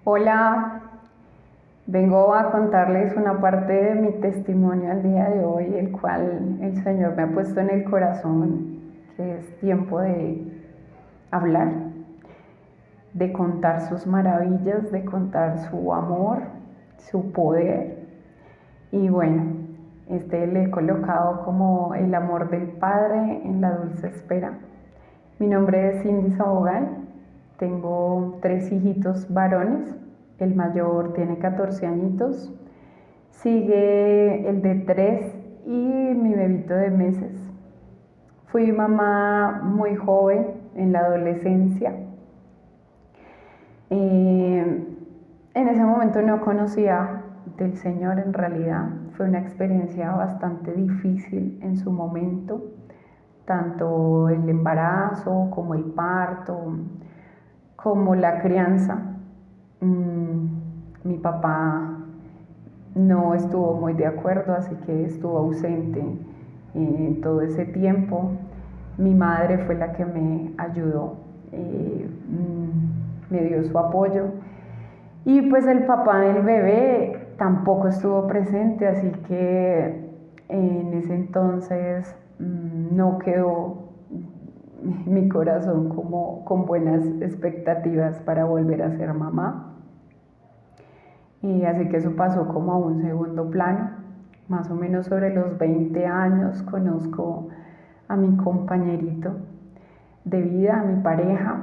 Hola, vengo a contarles una parte de mi testimonio al día de hoy, el cual el Señor me ha puesto en el corazón, que es tiempo de hablar, de contar sus maravillas, de contar su amor, su poder. Y bueno, le he colocado como el amor del Padre en la dulce espera. Mi nombre es Cindy Sabogal, tengo 3 hijitos varones, el mayor tiene 14 añitos, sigue el de 3 y mi bebito de meses. Fui mamá muy joven, en la adolescencia. En ese momento no conocía del Señor en realidad, fue una experiencia bastante difícil en su momento, tanto el embarazo como el parto, como la crianza. Mi papá no estuvo muy de acuerdo, así que estuvo ausente en todo ese tiempo. Mi madre fue la que me ayudó, me dio su apoyo. Y pues el papá del bebé tampoco estuvo presente, así que en ese entonces no quedó mi corazón como con buenas expectativas para volver a ser mamá. Y así que eso pasó como a un segundo plano. Más o menos sobre los 20 años conozco a mi compañerito de vida, a mi pareja.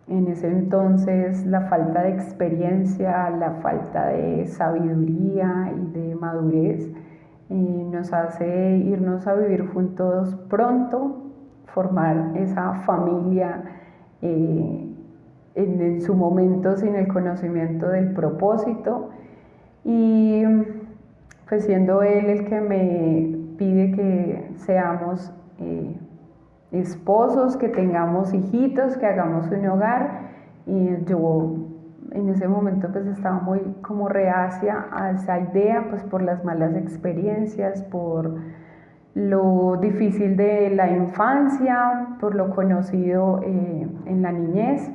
En ese entonces la falta de experiencia, la falta de sabiduría y de madurez nos hace irnos a vivir juntos pronto, formar esa familia en su momento sin el conocimiento del propósito, y pues siendo él el que me pide que seamos esposos, que tengamos hijitos, que hagamos un hogar, y yo en ese momento pues estaba muy como reacia a esa idea, pues por las malas experiencias, por lo difícil de la infancia, por lo conocido en la niñez.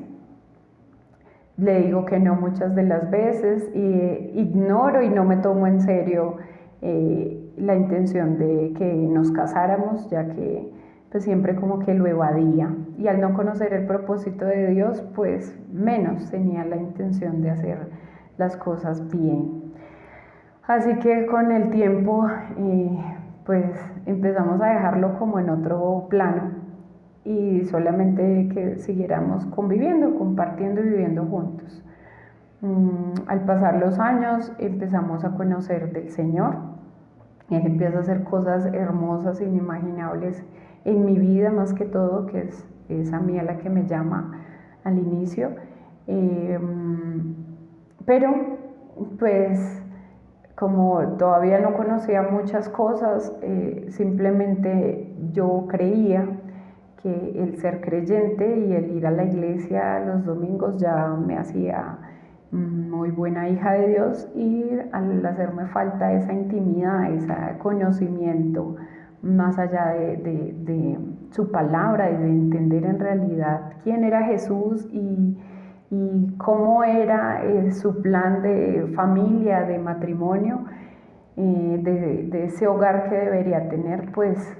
Le digo que no muchas de las veces, ignoro y no me tomo en serio la intención de que nos casáramos, ya que pues siempre como que lo evadía, y al no conocer el propósito de Dios pues menos tenía la intención de hacer las cosas bien. Así que con el tiempo pues empezamos a dejarlo como en otro plano, y solamente que siguiéramos conviviendo, compartiendo y viviendo juntos. Al pasar los años empezamos a conocer del Señor. Él empieza a hacer cosas hermosas, inimaginables en mi vida, más que todo, que es a mí a la que me llama al inicio. Pero pues como todavía no conocía muchas cosas, simplemente yo creía que el ser creyente y el ir a la iglesia los domingos ya me hacía muy buena hija de Dios, y al hacerme falta esa intimidad, ese conocimiento más allá de su palabra y de entender en realidad quién era Jesús y cómo era su plan de familia, de matrimonio, de ese hogar que debería tener, pues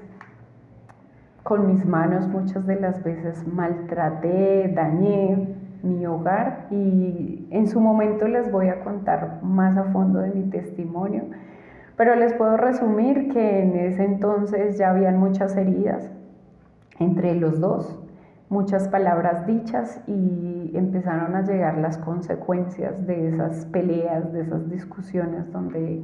con mis manos muchas de las veces maltraté, dañé mi hogar, y en su momento les voy a contar más a fondo de mi testimonio, pero les puedo resumir que en ese entonces ya habían muchas heridas entre los dos, muchas palabras dichas, y empezaron a llegar las consecuencias de esas peleas, de esas discusiones donde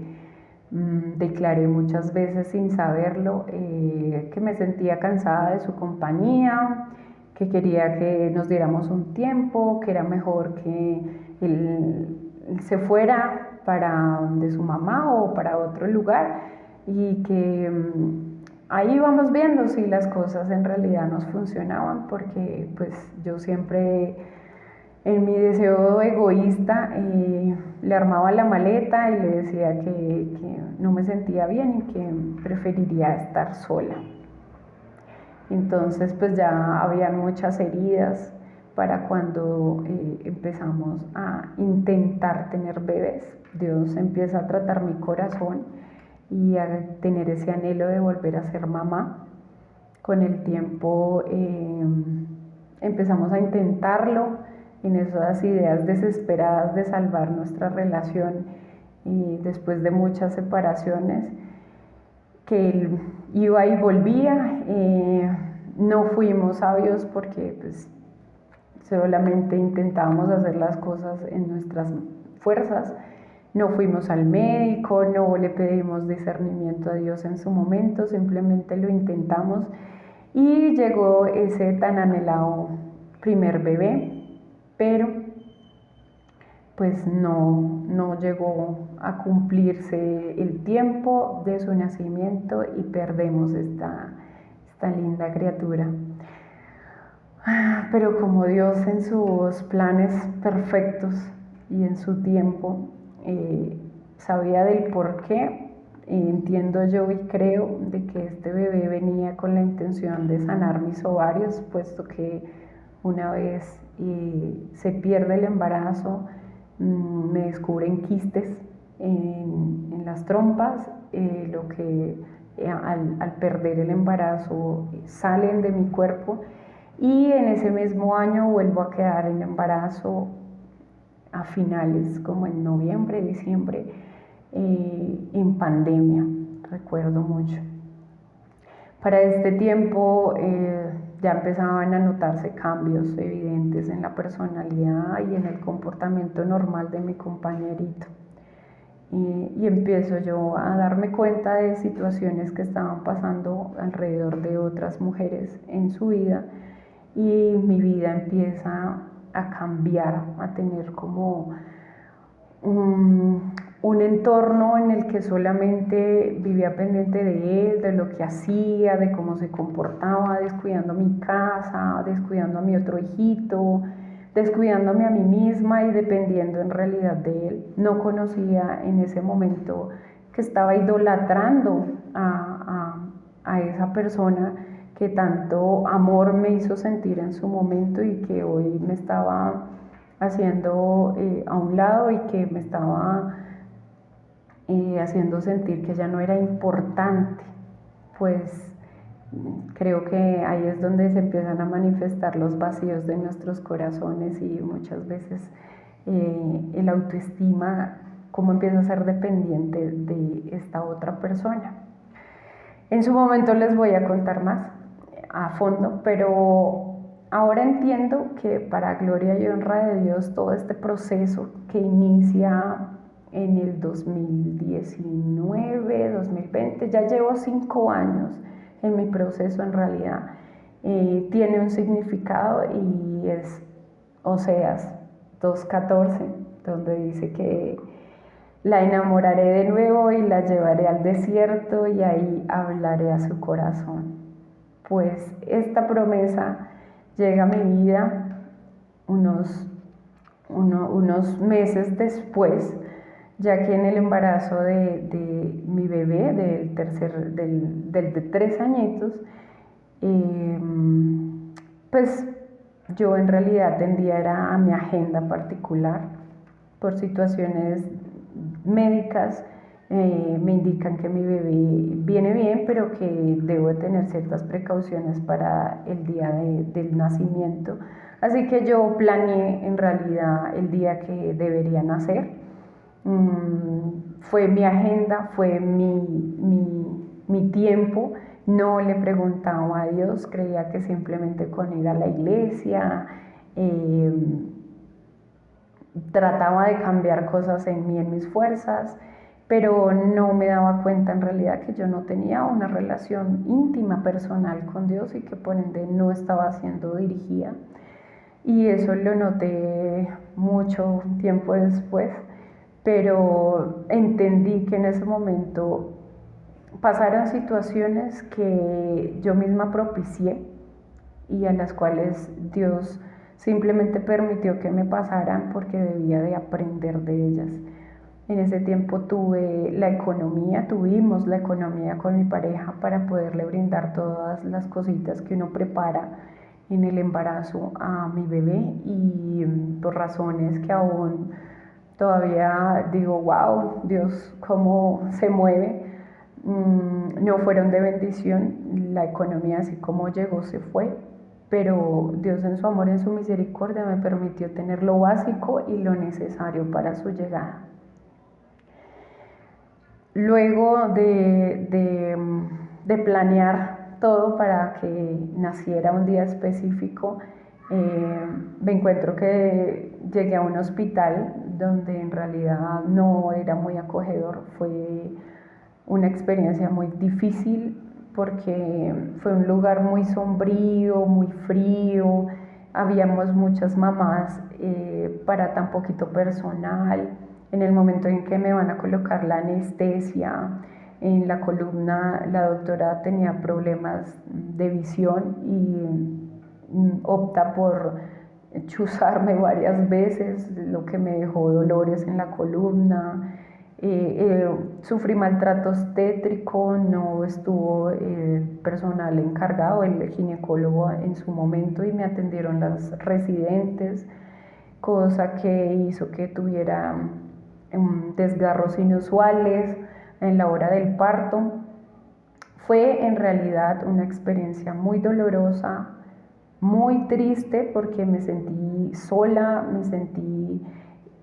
declaré muchas veces sin saberlo que me sentía cansada de su compañía, que quería que nos diéramos un tiempo, que era mejor que él se fuera para donde su mamá o para otro lugar, y que ahí vamos viendo si las cosas en realidad nos funcionaban, porque pues yo siempre en mi deseo egoísta le armaba la maleta y le decía que no me sentía bien y que preferiría estar sola. Entonces pues ya habían muchas heridas, para cuando empezamos a intentar tener bebés. Dios empieza a tratar mi corazón y a tener ese anhelo de volver a ser mamá. Con el tiempo empezamos a intentarlo en esas ideas desesperadas de salvar nuestra relación, y después de muchas separaciones, que él iba y volvía. No fuimos sabios porque pues, solamente intentábamos hacer las cosas en nuestras fuerzas. No fuimos al médico, no le pedimos discernimiento a Dios en su momento, simplemente lo intentamos y llegó ese tan anhelado primer bebé, pero pues no llegó a cumplirse el tiempo de su nacimiento y perdemos esta linda criatura. Pero como Dios en sus planes perfectos y en su tiempo sabía del por qué, entiendo yo y creo de que este bebé venía con la intención de sanar mis ovarios, puesto que una vez se pierde el embarazo, me descubren quistes en las trompas, lo que al perder el embarazo salen de mi cuerpo, y en ese mismo año vuelvo a quedar en embarazo a finales, como en noviembre, diciembre, en pandemia, recuerdo mucho. Para este tiempo ya empezaban a notarse cambios evidentes en la personalidad y en el comportamiento normal de mi compañerito. Y empiezo yo a darme cuenta de situaciones que estaban pasando alrededor de otras mujeres en su vida, y mi vida empieza a cambiar, a tener como un entorno en el que solamente vivía pendiente de él, de lo que hacía, de cómo se comportaba, descuidando mi casa, descuidando a mi otro hijito, descuidándome a mí misma y dependiendo en realidad de él. No conocía en ese momento que estaba idolatrando a esa persona que tanto amor me hizo sentir en su momento y que hoy me estaba haciendo a un lado y que me estaba haciendo sentir que ya no era importante. Pues creo que ahí es donde se empiezan a manifestar los vacíos de nuestros corazones, y muchas veces el autoestima, cómo empieza a ser dependiente de esta otra persona. En su momento les voy a contar más a fondo, pero ahora entiendo que para gloria y honra de Dios, todo este proceso que inicia en el 2019, 2020, ya llevo 5 años en mi proceso en realidad, tiene un significado, y es Oseas 2:14, donde dice que la enamoraré de nuevo y la llevaré al desierto y ahí hablaré a su corazón. Pues esta promesa llega a mi vida unos meses después, ya que en el embarazo de mi bebé, del de 3 añitos, pues yo en realidad tendía a mi agenda particular. Por situaciones médicas me indican que mi bebé viene bien, pero que debo de tener ciertas precauciones para el día del nacimiento. Así que yo planeé en realidad el día que debería nacer. Fue mi agenda, fue mi tiempo. No le preguntaba a Dios, creía que simplemente con ir a la iglesia trataba de cambiar cosas en mí, en mis fuerzas, pero no me daba cuenta en realidad que yo no tenía una relación íntima, personal con Dios, y que por ende no estaba siendo dirigida. Y eso lo noté mucho tiempo después, pero entendí que en ese momento pasaron situaciones que yo misma propicié y a las cuales Dios simplemente permitió que me pasaran porque debía de aprender de ellas. En ese tiempo tuvimos la economía con mi pareja para poderle brindar todas las cositas que uno prepara en el embarazo a mi bebé y por razones que aún todavía digo, wow, Dios, cómo se mueve. No fueron de bendición, la economía así como llegó se fue, pero Dios en su amor, en su misericordia me permitió tener lo básico y lo necesario para su llegada. Luego de planear todo para que naciera un día específico, me encuentro que llegué a un hospital donde en realidad no era muy acogedor. Fue una experiencia muy difícil porque fue un lugar muy sombrío, muy frío, habíamos muchas mamás para tan poquito personal. En el momento en que me van a colocar la anestesia en la columna, la doctora tenía problemas de visión y opta por chuzarme varias veces, lo que me dejó dolores en la columna. Sufrí maltrato obstétrico, no estuvo el personal encargado, el ginecólogo en su momento, y me atendieron las residentes, cosa que hizo que tuviera desgarros inusuales en la hora del parto. Fue en realidad una experiencia muy dolorosa, muy triste, porque me sentí sola, me sentí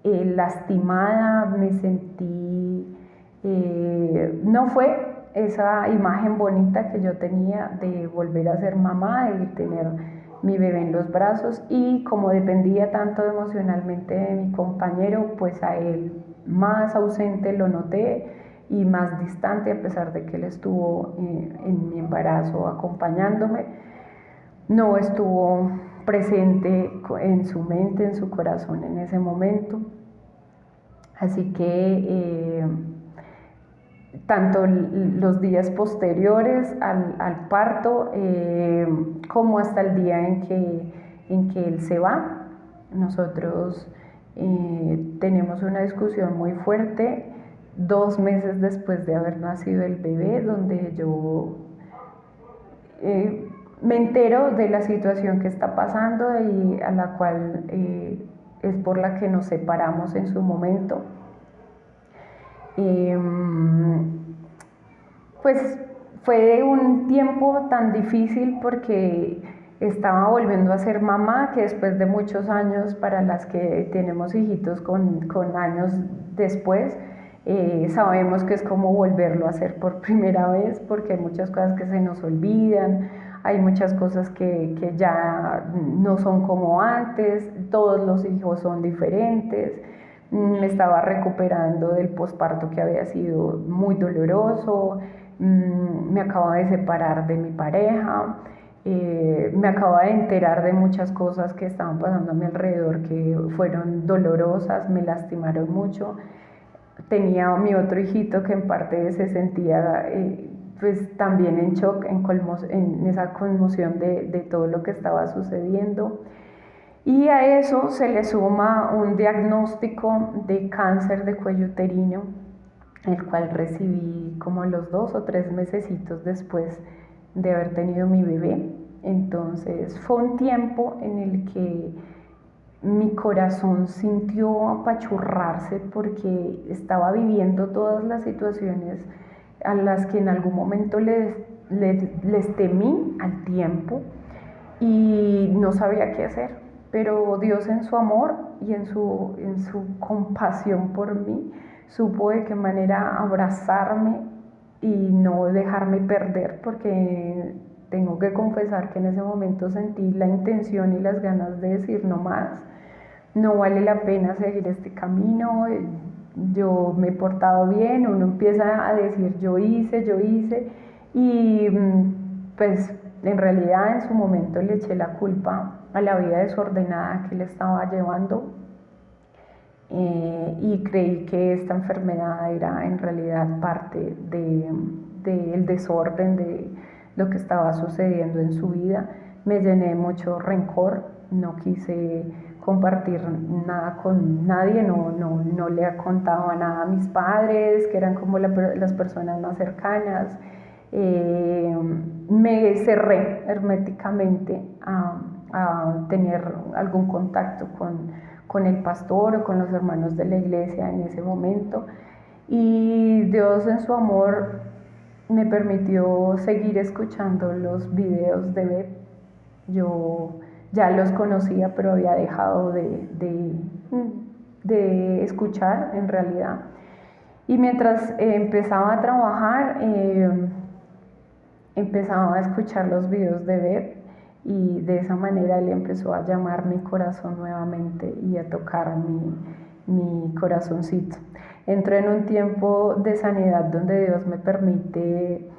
lastimada, me sentí... no fue esa imagen bonita que yo tenía de volver a ser mamá, de tener mi bebé en los brazos, y como dependía tanto emocionalmente de mi compañero, pues a él más ausente lo noté y más distante, a pesar de que él estuvo en mi embarazo acompañándome, no estuvo presente en su mente, en su corazón en ese momento. Así que tanto los días posteriores al parto como hasta el día en que él se va, nosotros tenemos una discusión muy fuerte 2 meses después de haber nacido el bebé, donde yo me entero de la situación que está pasando y a la cual es por la que nos separamos en su momento. Pues fue un tiempo tan difícil porque estaba volviendo a ser mamá, que después de muchos años, para las que tenemos hijitos con años después, sabemos que es como volverlo a hacer por primera vez, porque hay muchas cosas que se nos olvidan, hay muchas cosas que ya no son como antes, todos los hijos son diferentes. Me estaba recuperando del posparto, que había sido muy doloroso. Me acababa de separar de mi pareja. Me acababa de enterar de muchas cosas que estaban pasando a mi alrededor que fueron dolorosas, me lastimaron mucho. Tenía mi otro hijito que en parte se sentía pues también en shock, en esa conmoción de todo lo que estaba sucediendo. Y a eso se le suma un diagnóstico de cáncer de cuello uterino, el cual recibí como los 2 o 3 mesecitos después de haber tenido mi bebé. Entonces fue un tiempo en el que mi corazón sintió apachurrarse, porque estaba viviendo todas las situaciones a las que en algún momento les temí al tiempo y no sabía qué hacer. Pero Dios, en su amor y en su compasión por mí, supo de qué manera abrazarme y no dejarme perder, porque tengo que confesar que en ese momento sentí la intención y las ganas de decir no más, no vale la pena seguir este camino, yo me he portado bien. Uno empieza a decir yo hice, y pues en realidad en su momento le eché la culpa a la vida desordenada que él estaba llevando, y creí que esta enfermedad era en realidad parte del desorden de lo que estaba sucediendo en su vida. Me llené de mucho rencor, no quise compartir nada con nadie, no le contaba nada a mis padres, que eran como las personas más cercanas. Me cerré herméticamente a tener algún contacto con el pastor o con los hermanos de la iglesia en ese momento. Y Dios en su amor me permitió seguir escuchando los videos de Beb. Yo ya los conocía, pero había dejado de escuchar en realidad. Y mientras empezaba a trabajar, empezaba a escuchar los videos de Beb, y de esa manera Él empezó a llamar mi corazón nuevamente y a tocar mi corazoncito. Entré en un tiempo de sanidad donde Dios me permite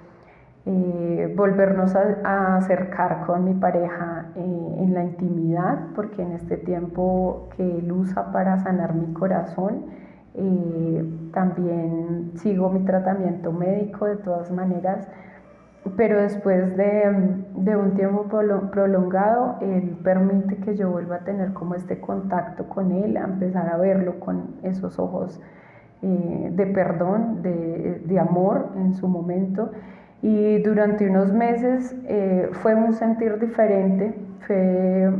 volvernos a acercar con mi pareja en la intimidad, porque en este tiempo que Él usa para sanar mi corazón, también sigo mi tratamiento médico de todas maneras, pero después de un tiempo prolongado, Él permite que yo vuelva a tener como este contacto con Él, a empezar a verlo con esos ojos de perdón, de amor en su momento. Y durante unos meses fue un sentir diferente, fue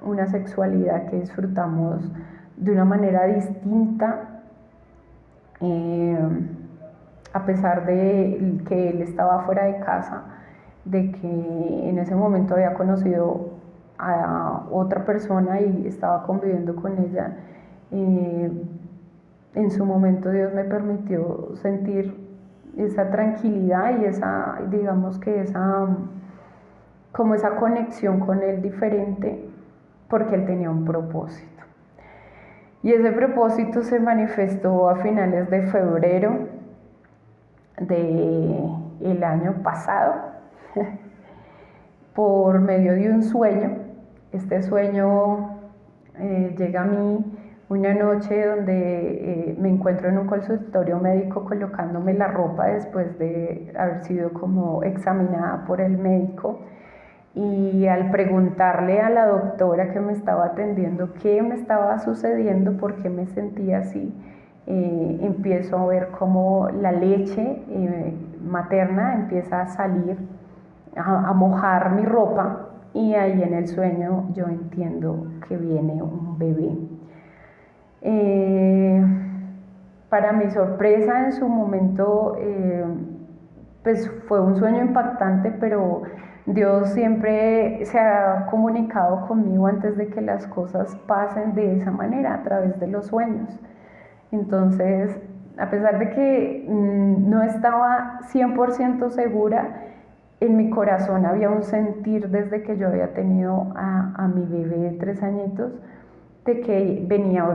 una sexualidad que disfrutamos de una manera distinta, a pesar de que él estaba fuera de casa, de que en ese momento había conocido a otra persona y estaba conviviendo con ella. En su momento Dios me permitió sentir esa tranquilidad y esa, digamos que como esa conexión con Él diferente, porque Él tenía un propósito. Y ese propósito se manifestó a finales de febrero del año pasado, por medio de un sueño. Este sueño llega a mí una noche donde me encuentro en un consultorio médico colocándome la ropa después de haber sido como examinada por el médico, y al preguntarle a la doctora que me estaba atendiendo qué me estaba sucediendo, por qué me sentía así, empiezo a ver cómo la leche materna empieza a salir, a mojar mi ropa, y ahí en el sueño yo entiendo que viene un bebé. Para mi sorpresa, en su momento, pues fue un sueño impactante, pero Dios siempre se ha comunicado conmigo antes de que las cosas pasen de esa manera, a través de los sueños. Entonces, a pesar de que no estaba 100% segura, en mi corazón había un sentir desde que yo había tenido a mi bebé de 3 añitos, de que venía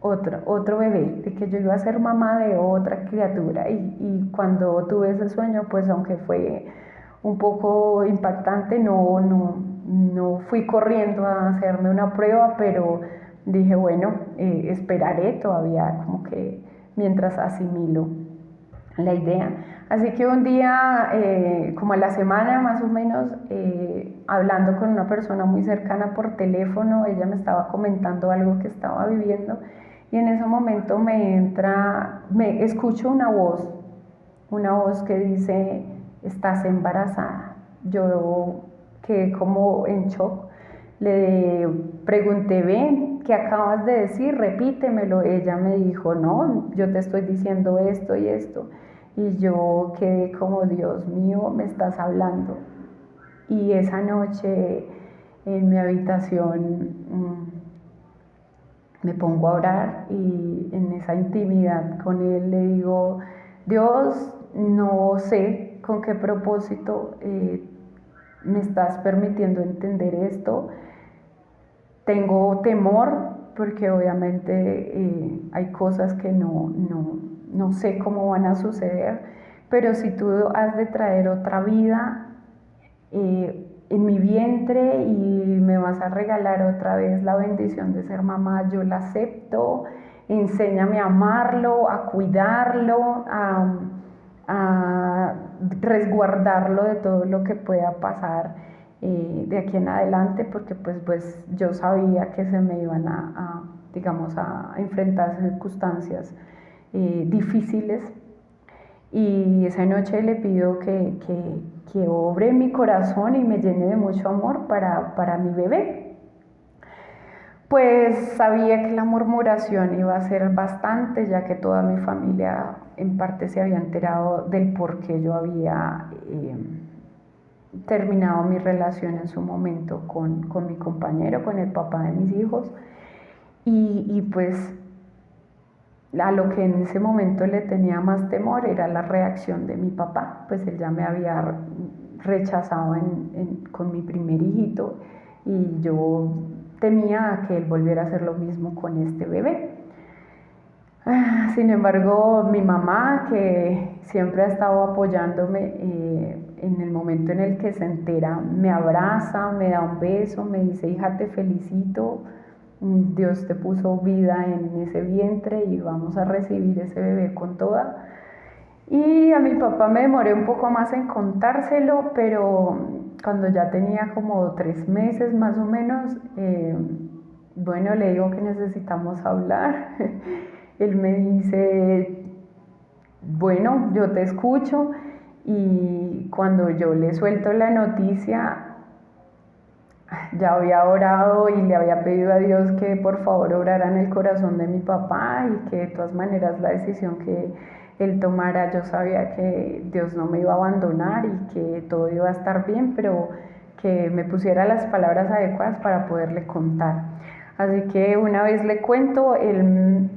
otro bebé, de que yo iba a ser mamá de otra criatura. Y cuando tuve ese sueño, pues aunque fue un poco impactante, no fui corriendo a hacerme una prueba, pero dije, bueno, esperaré todavía, como que mientras asimilo la idea. Así que un día, como a la semana más o menos, hablando con una persona muy cercana por teléfono, ella me estaba comentando algo que estaba viviendo, y en ese momento me escucho una voz que dice: estás embarazada. Yo quedé como en shock. Le pregunté: ven, ¿qué acabas de decir? Repítemelo. Ella me dijo: no, yo te estoy diciendo esto y esto. Y yo quedé como: Dios mío, me estás hablando. Y esa noche en mi habitación me pongo a orar, y en esa intimidad con Él le digo: Dios, no sé con qué propósito me estás permitiendo entender esto. Tengo temor porque obviamente hay cosas que no sé cómo van a suceder, pero si tú has de traer otra vida en mi vientre y me vas a regalar otra vez la bendición de ser mamá, yo la acepto. Enséñame a amarlo, a cuidarlo, a resguardarlo de todo lo que pueda pasar de aquí en adelante, porque pues yo sabía que se me iban digamos, a enfrentar circunstancias difíciles. Y esa noche le pido que obre mi corazón y me llene de mucho amor para mi bebé. Pues sabía que la murmuración iba a ser bastante, ya que toda mi familia en parte se había enterado del por qué yo había terminado mi relación en su momento con mi compañero, con el papá de mis hijos. Y pues a lo que en ese momento le tenía más temor era la reacción de mi papá, pues él ya me había rechazado con mi primer hijito y yo temía que él volviera a hacer lo mismo con este bebé. Sin embargo, mi mamá, que siempre ha estado apoyándome, en el momento en el que se entera, me abraza, me da un beso, me dice: hija, te felicito, Dios te puso vida en ese vientre y vamos a recibir ese bebé con toda. Y a mi papá me demoré un poco más en contárselo, pero cuando ya tenía como 3 meses más o menos, bueno, le digo que necesitamos hablar. Él me dice: bueno, yo te escucho. Y cuando yo le suelto la noticia, ya había orado y le había pedido a Dios que por favor obrara en el corazón de mi papá y que de todas maneras la decisión que él tomara, yo sabía que Dios no me iba a abandonar y que todo iba a estar bien, pero que me pusiera las palabras adecuadas para poderle contar. Así que una vez le cuento, él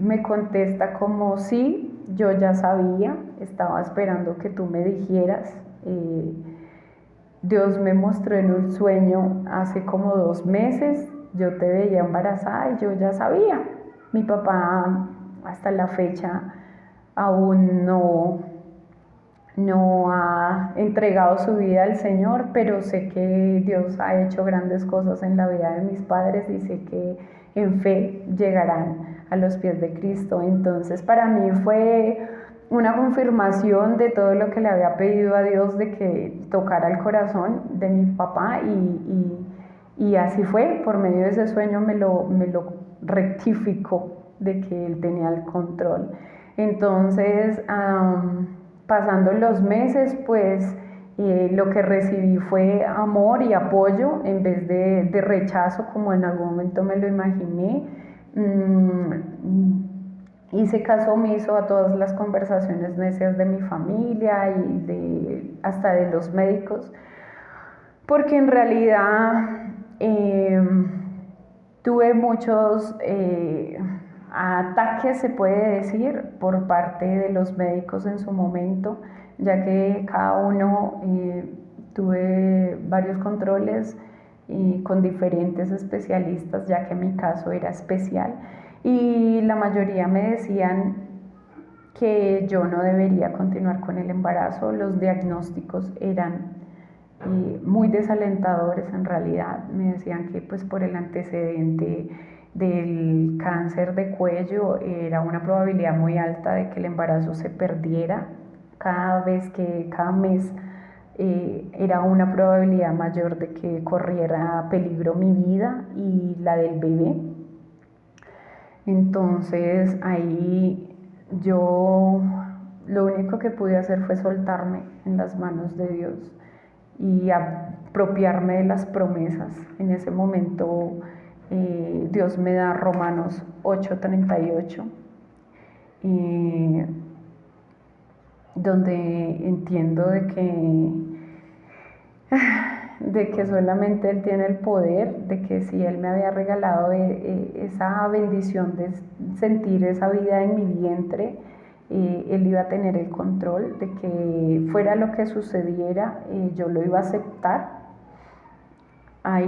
me contesta como: sí, yo ya sabía, estaba esperando que tú me dijeras. Dios me mostró en un sueño hace como 2 meses, yo te veía embarazada y yo ya sabía. Mi papá hasta la fecha aún no ha entregado su vida al Señor, pero sé que Dios ha hecho grandes cosas en la vida de mis padres y sé que en fe llegarán a los pies de Cristo. Entonces para mí fue una confirmación de todo lo que le había pedido a Dios, de que tocara el corazón de mi papá, y así fue. Por medio de ese sueño me lo rectificó de que él tenía el control. Entonces, pasando los meses, pues lo que recibí fue amor y apoyo en vez de rechazo, como en algún momento me lo imaginé. Hice caso omiso a todas las conversaciones necias de mi familia y hasta de los médicos, porque en realidad tuve muchos ataques, se puede decir, por parte de los médicos en su momento, ya que cada uno tuve varios controles con diferentes especialistas, ya que mi caso era especial, y la mayoría me decían que yo no debería continuar con el embarazo. Los diagnósticos eran muy desalentadores en realidad. Me decían que pues por el antecedente del cáncer de cuello era una probabilidad muy alta de que el embarazo se perdiera cada mes. Era una probabilidad mayor de que corriera peligro mi vida y la del bebé. Entonces ahí yo lo único que pude hacer fue soltarme en las manos de Dios y apropiarme de las promesas. En ese momento Dios me da Romanos 8:38, donde entiendo de que solamente Él tiene el poder, de que si Él me había regalado esa bendición de sentir esa vida en mi vientre, Él iba a tener el control, de que fuera lo que sucediera, yo lo iba a aceptar. Ahí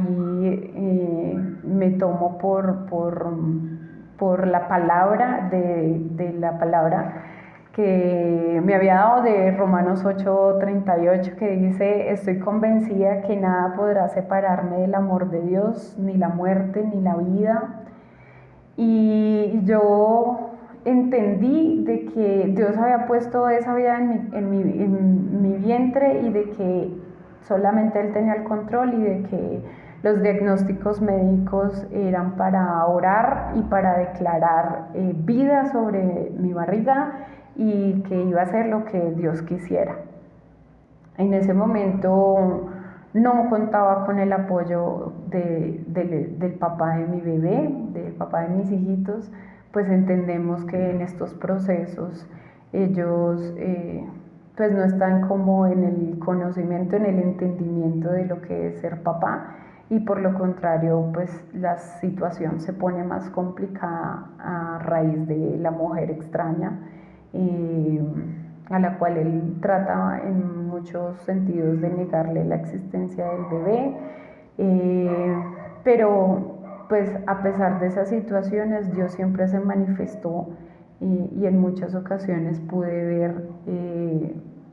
me tomo por la palabra de la palabra que me había dado de Romanos 8:38, que dice: estoy convencida que nada podrá separarme del amor de Dios, ni la muerte, ni la vida. Y yo entendí de que Dios había puesto esa vida en mi vientre, y de que solamente Él tenía el control, y de que los diagnósticos médicos eran para orar y para declarar vida sobre mi barriga y que iba a hacer lo que Dios quisiera. En ese momento no contaba con el apoyo del papá de mi bebé, del papá de mis hijitos, pues entendemos que en estos procesos ellos pues no están como en el conocimiento, en el entendimiento de lo que es ser papá, y por lo contrario pues la situación se pone más complicada a raíz de la mujer extraña, a la cual él trata en muchos sentidos de negarle la existencia del bebé, pero pues a pesar de esas situaciones Dios siempre se manifestó, y en muchas ocasiones pude ver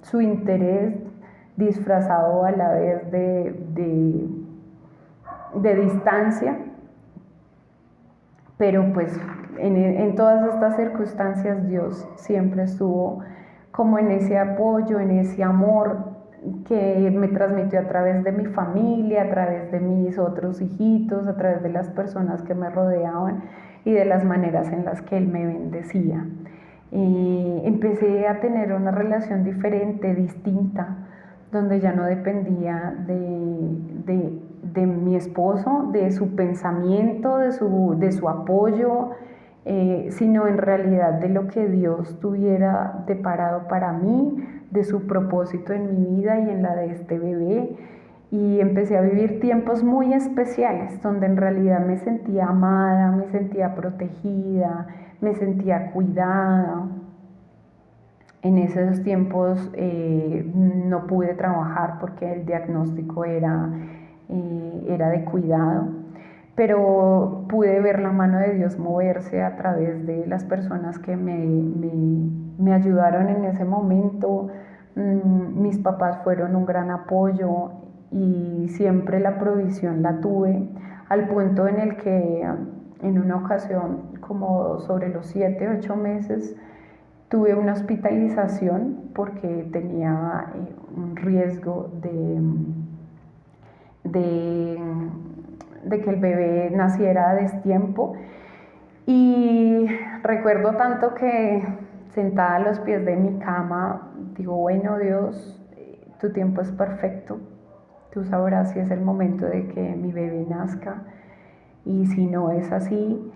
su interés disfrazado a la vez de distancia, pero pues en todas estas circunstancias Dios siempre estuvo como en ese apoyo, en ese amor que me transmitió a través de mi familia, a través de mis otros hijitos, a través de las personas que me rodeaban y de las maneras en las que Él me bendecía. Empecé a tener una relación diferente, distinta, donde ya no dependía de mi esposo, de su pensamiento, de su apoyo, sino en realidad de lo que Dios tuviera deparado para mí, de su propósito en mi vida y en la de este bebé. Y empecé a vivir tiempos muy especiales, donde en realidad me sentía amada, me sentía protegida, me sentía cuidada. En esos tiempos no pude trabajar porque el diagnóstico era de cuidado, pero pude ver la mano de Dios moverse a través de las personas que me ayudaron en ese momento. Mis papás fueron un gran apoyo y siempre la provisión la tuve, al punto en el que en una ocasión, como sobre los 7, 8 meses, tuve una hospitalización porque tenía un riesgo de que el bebé naciera a destiempo, y recuerdo tanto que sentada a los pies de mi cama digo, bueno Dios, tu tiempo es perfecto, tú sabrás si es el momento de que mi bebé nazca, y si no es así,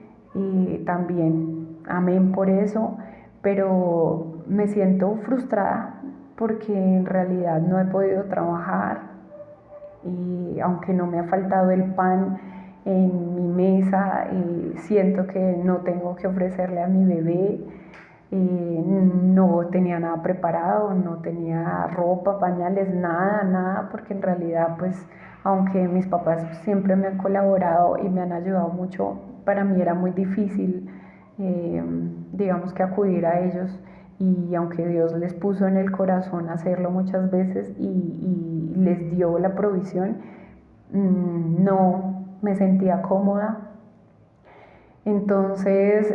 también amén por eso, pero me siento frustrada porque en realidad no he podido trabajar, y aunque no me ha faltado el pan en mi mesa, siento que no tengo que ofrecerle a mi bebé. No tenía nada preparado, no tenía ropa, pañales, nada, porque en realidad pues aunque mis papás siempre me han colaborado y me han ayudado mucho, para mí era muy difícil digamos que acudir a ellos, y aunque Dios les puso en el corazón hacerlo muchas veces y les dio la provisión, no me sentía cómoda. Entonces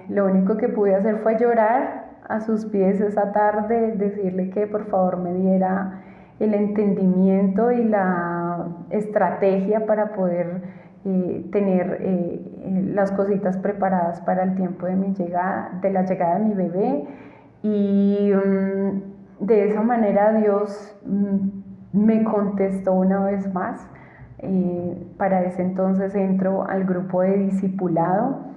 lo único que pude hacer fue llorar a sus pies esa tarde, decirle que por favor me diera el entendimiento y la estrategia para poder tener las cositas preparadas para el tiempo de mi llegada, de la llegada de mi bebé. Y de esa manera Dios me contestó una vez más. Para ese entonces entro al grupo de discipulado.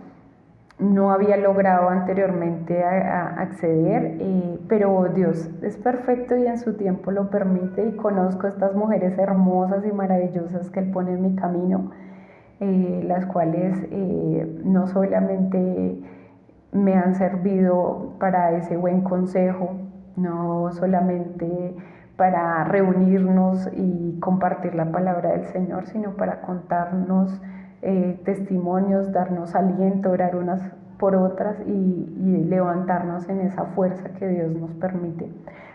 No había logrado anteriormente acceder, pero Dios es perfecto y en su tiempo lo permite, y conozco estas mujeres hermosas y maravillosas que Él pone en mi camino, las cuales no solamente me han servido para ese buen consejo, no solamente para reunirnos y compartir la palabra del Señor, sino para contarnos testimonios, darnos aliento, orar unas por otras y levantarnos en esa fuerza que Dios nos permite,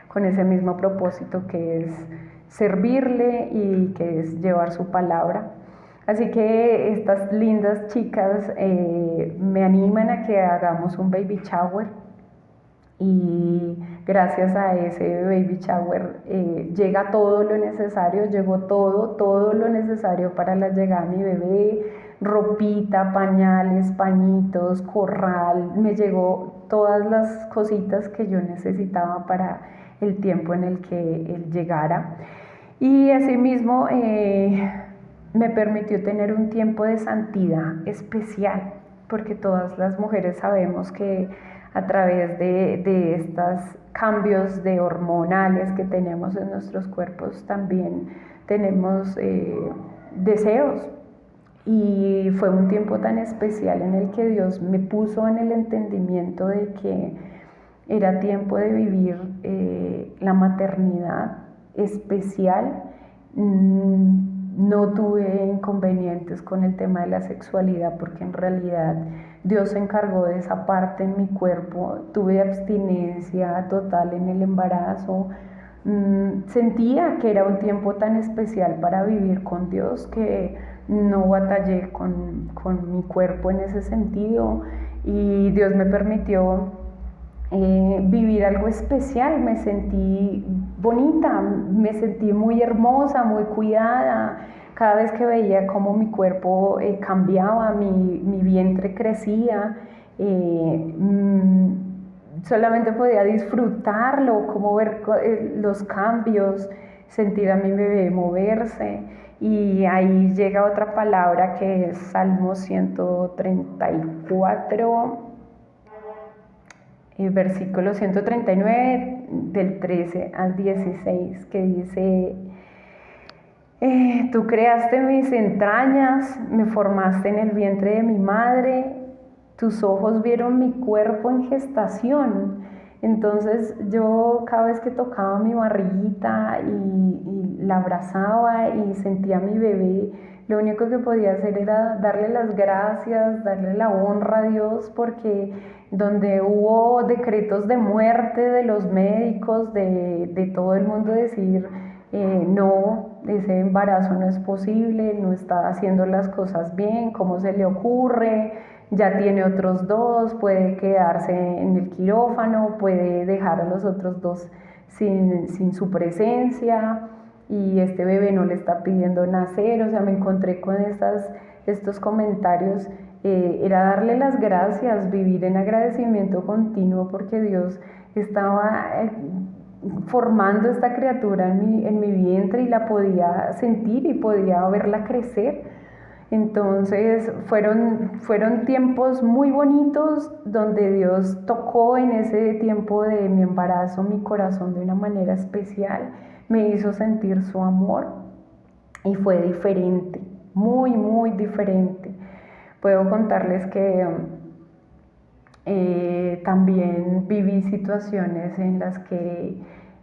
con ese mismo propósito que es servirle y que es llevar su palabra. Así que estas lindas chicas me animan a que hagamos un baby shower, y gracias a ese baby shower llega todo lo necesario, llegó todo lo necesario para la llegada de mi bebé, ropita, pañales, pañitos, corral, me llegó todas las cositas que yo necesitaba para el tiempo en el que él llegara. Y asimismo me permitió tener un tiempo de santidad especial, porque todas las mujeres sabemos que a través de estos cambios de hormonales que tenemos en nuestros cuerpos también tenemos deseos. Y fue un tiempo tan especial en el que Dios me puso en el entendimiento de que era tiempo de vivir la maternidad especial. No tuve inconvenientes con el tema de la sexualidad porque en realidad Dios se encargó de esa parte en mi cuerpo. Tuve abstinencia total en el embarazo. Sentía que era un tiempo tan especial para vivir con Dios que no batallé con mi cuerpo en ese sentido, y Dios me permitió vivir algo especial. Me sentí bonita, me sentí muy hermosa, muy cuidada. Cada vez que veía cómo mi cuerpo cambiaba, mi vientre crecía, solamente podía disfrutarlo, como ver los cambios, sentir a mi bebé moverse. Y ahí llega otra palabra que es Salmo 134, versículo 139 del 13 al 16, que dice: tú creaste mis entrañas, me formaste en el vientre de mi madre, tus ojos vieron mi cuerpo en gestación. Entonces yo cada vez que tocaba mi barriguita y la abrazaba y sentía a mi bebé, lo único que podía hacer era darle las gracias, darle la honra a Dios, porque donde hubo decretos de muerte de los médicos, de todo el mundo decir, no, ese embarazo no es posible, no está haciendo las cosas bien, ¿cómo se le ocurre? Ya tiene otros dos, puede quedarse en el quirófano, puede dejar a los otros dos sin su presencia, y este bebé no le está pidiendo nacer. O sea, me encontré con estos comentarios. Era darle las gracias, vivir en agradecimiento continuo, porque Dios estaba formando esta criatura en mi vientre y la podía sentir y podía verla crecer. Entonces fueron tiempos muy bonitos donde Dios tocó en ese tiempo de mi embarazo mi corazón de una manera especial, me hizo sentir su amor y fue diferente, muy, muy diferente. Puedo contarles que también viví situaciones en las que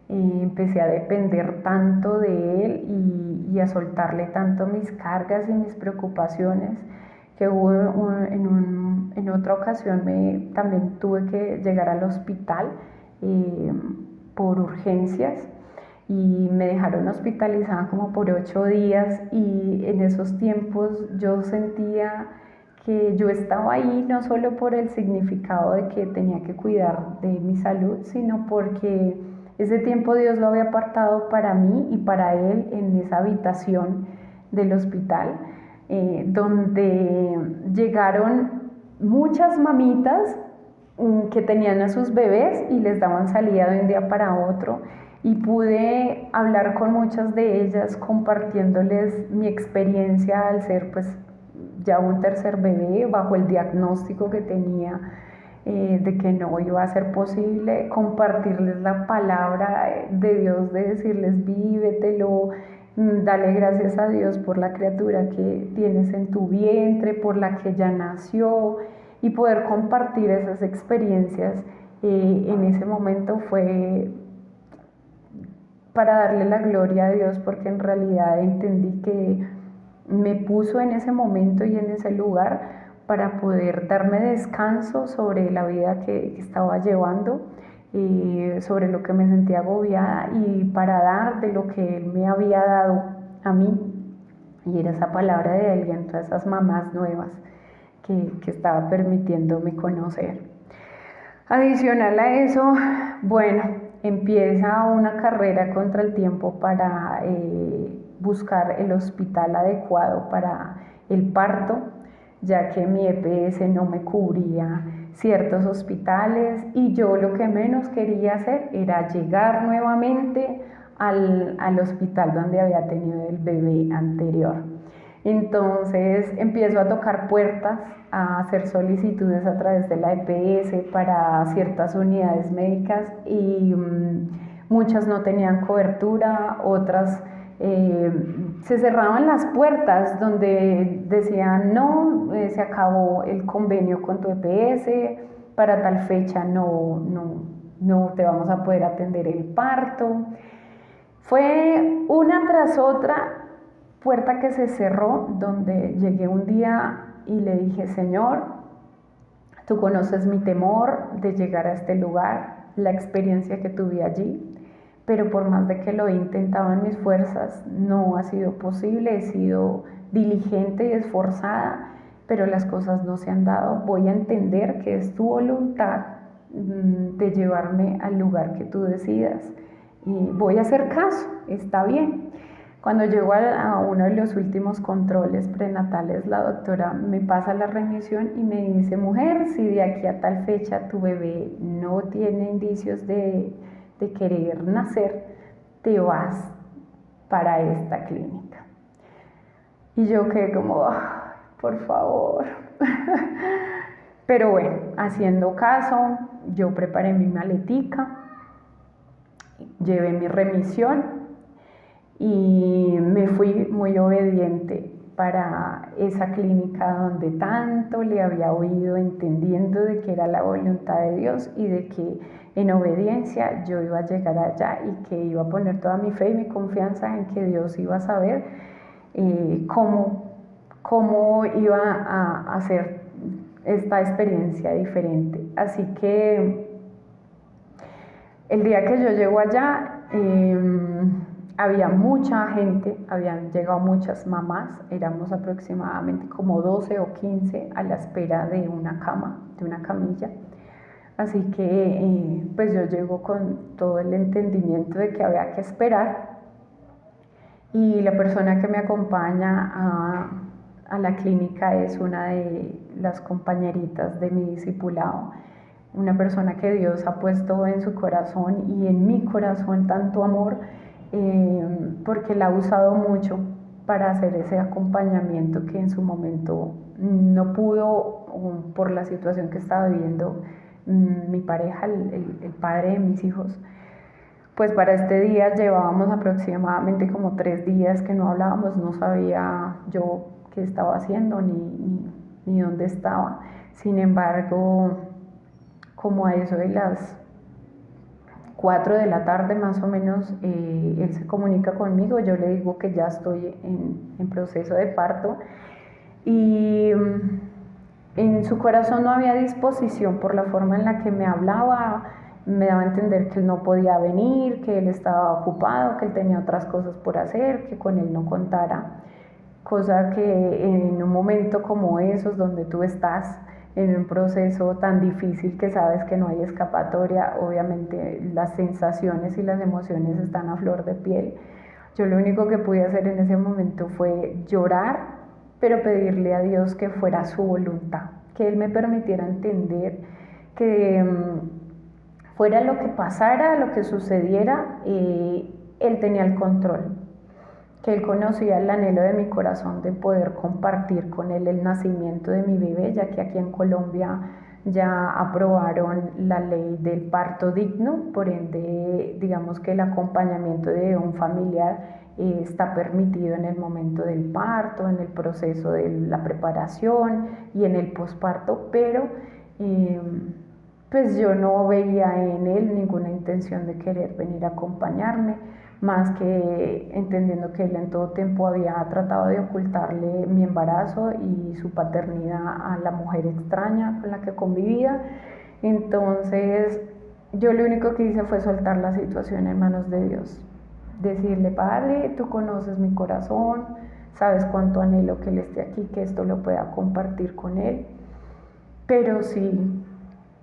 empecé a depender tanto de él y a soltarle tanto mis cargas y mis preocupaciones, que en otra ocasión también tuve que llegar al hospital por urgencias, y me dejaron hospitalizada como por 8 días, y en esos tiempos yo sentía que yo estaba ahí no solo por el significado de que tenía que cuidar de mi salud, sino porque ese tiempo Dios lo había apartado para mí y para él en esa habitación del hospital, donde llegaron muchas mamitas que tenían a sus bebés y les daban salida de un día para otro, y pude hablar con muchas de ellas compartiéndoles mi experiencia al ser pues ya un tercer bebé, bajo el diagnóstico que tenía de que no iba a ser posible, compartirles la palabra de Dios, de decirles vívetelo, dale gracias a Dios por la criatura que tienes en tu vientre, por la que ya nació, y poder compartir esas experiencias en ese momento fue para darle la gloria a Dios, porque en realidad entendí que me puso en ese momento y en ese lugar para poder darme descanso sobre la vida que estaba llevando, sobre lo que me sentía agobiada, y para dar de lo que Él me había dado a mí, y era esa palabra de aliento a esas mamás nuevas que estaba permitiéndome conocer. Adicional a eso, bueno, empieza una carrera contra el tiempo para buscar el hospital adecuado para el parto. ya que mi EPS no me cubría ciertos hospitales y yo lo que menos quería hacer era llegar nuevamente al hospital donde había tenido el bebé anterior. Entonces empiezo a tocar puertas, a hacer solicitudes a través de la EPS para ciertas unidades médicas y muchas no tenían cobertura, otras se cerraban las puertas donde decían no, se acabó el convenio con tu EPS, para tal fecha no te vamos a poder atender el parto. Fue una tras otra puerta que se cerró, donde llegué un día y le dije, Señor, tú conoces mi temor de llegar a este lugar, la experiencia que tuve allí, pero por más de que lo he intentado en mis fuerzas, no ha sido posible, he sido diligente y esforzada, pero las cosas no se han dado. Voy a entender que es tu voluntad de llevarme al lugar que tú decidas y voy a hacer caso, está bien. Cuando llego a uno de los últimos controles prenatales, la doctora me pasa la remisión y me dice, mujer, si de aquí a tal fecha tu bebé no tiene indicios de querer nacer, te vas para esta clínica. Y yo quedé como, oh, por favor. Pero bueno, haciendo caso, yo preparé mi maletica, llevé mi remisión y me fui muy obediente para esa clínica donde tanto le había oído, entendiendo de que era la voluntad de Dios y de que en obediencia yo iba a llegar allá y que iba a poner toda mi fe y mi confianza en que Dios iba a saber cómo iba a hacer esta experiencia diferente. Así que el día que yo llego allá, había mucha gente, habían llegado muchas mamás, éramos aproximadamente como 12 o 15 a la espera de una cama, de una camilla. Así que pues yo llego con todo el entendimiento de que había que esperar y la persona que me acompaña a la clínica es una de las compañeritas de mi discipulado, una persona que Dios ha puesto en su corazón y en mi corazón tanto amor, porque la ha usado mucho para hacer ese acompañamiento que en su momento no pudo por la situación que estaba viviendo mi pareja, el padre de mis hijos. Pues para este día llevábamos aproximadamente como 3 días que no hablábamos, no sabía yo qué estaba haciendo ni dónde estaba. Sin embargo, como a eso de las 4 de la tarde más o menos, él se comunica conmigo, yo le digo que ya estoy en proceso de parto y en su corazón no había disposición por la forma en la que me hablaba, me daba a entender que él no podía venir, que él estaba ocupado, que él tenía otras cosas por hacer, que con él no contara, cosa que en un momento como esos donde tú estás en un proceso tan difícil que sabes que no hay escapatoria, obviamente las sensaciones y las emociones están a flor de piel. Yo lo único que pude hacer en ese momento fue llorar, pero pedirle a Dios que fuera su voluntad, que Él me permitiera entender que fuera lo que pasara, lo que sucediera, Él tenía el control, que Él conocía el anhelo de mi corazón de poder compartir con Él el nacimiento de mi bebé, ya que aquí en Colombia ya aprobaron la ley del parto digno, por ende digamos que el acompañamiento de un familiar está permitido en el momento del parto, en el proceso de la preparación y en el posparto, pero pues yo no veía en él ninguna intención de querer venir a acompañarme, más que entendiendo que él en todo tiempo había tratado de ocultarle mi embarazo y su paternidad a la mujer extraña con la que convivía. Entonces yo lo único que hice fue soltar la situación en manos de Dios, decirle: Padre, tú conoces mi corazón, sabes cuánto anhelo que él esté aquí, que esto lo pueda compartir con él, pero si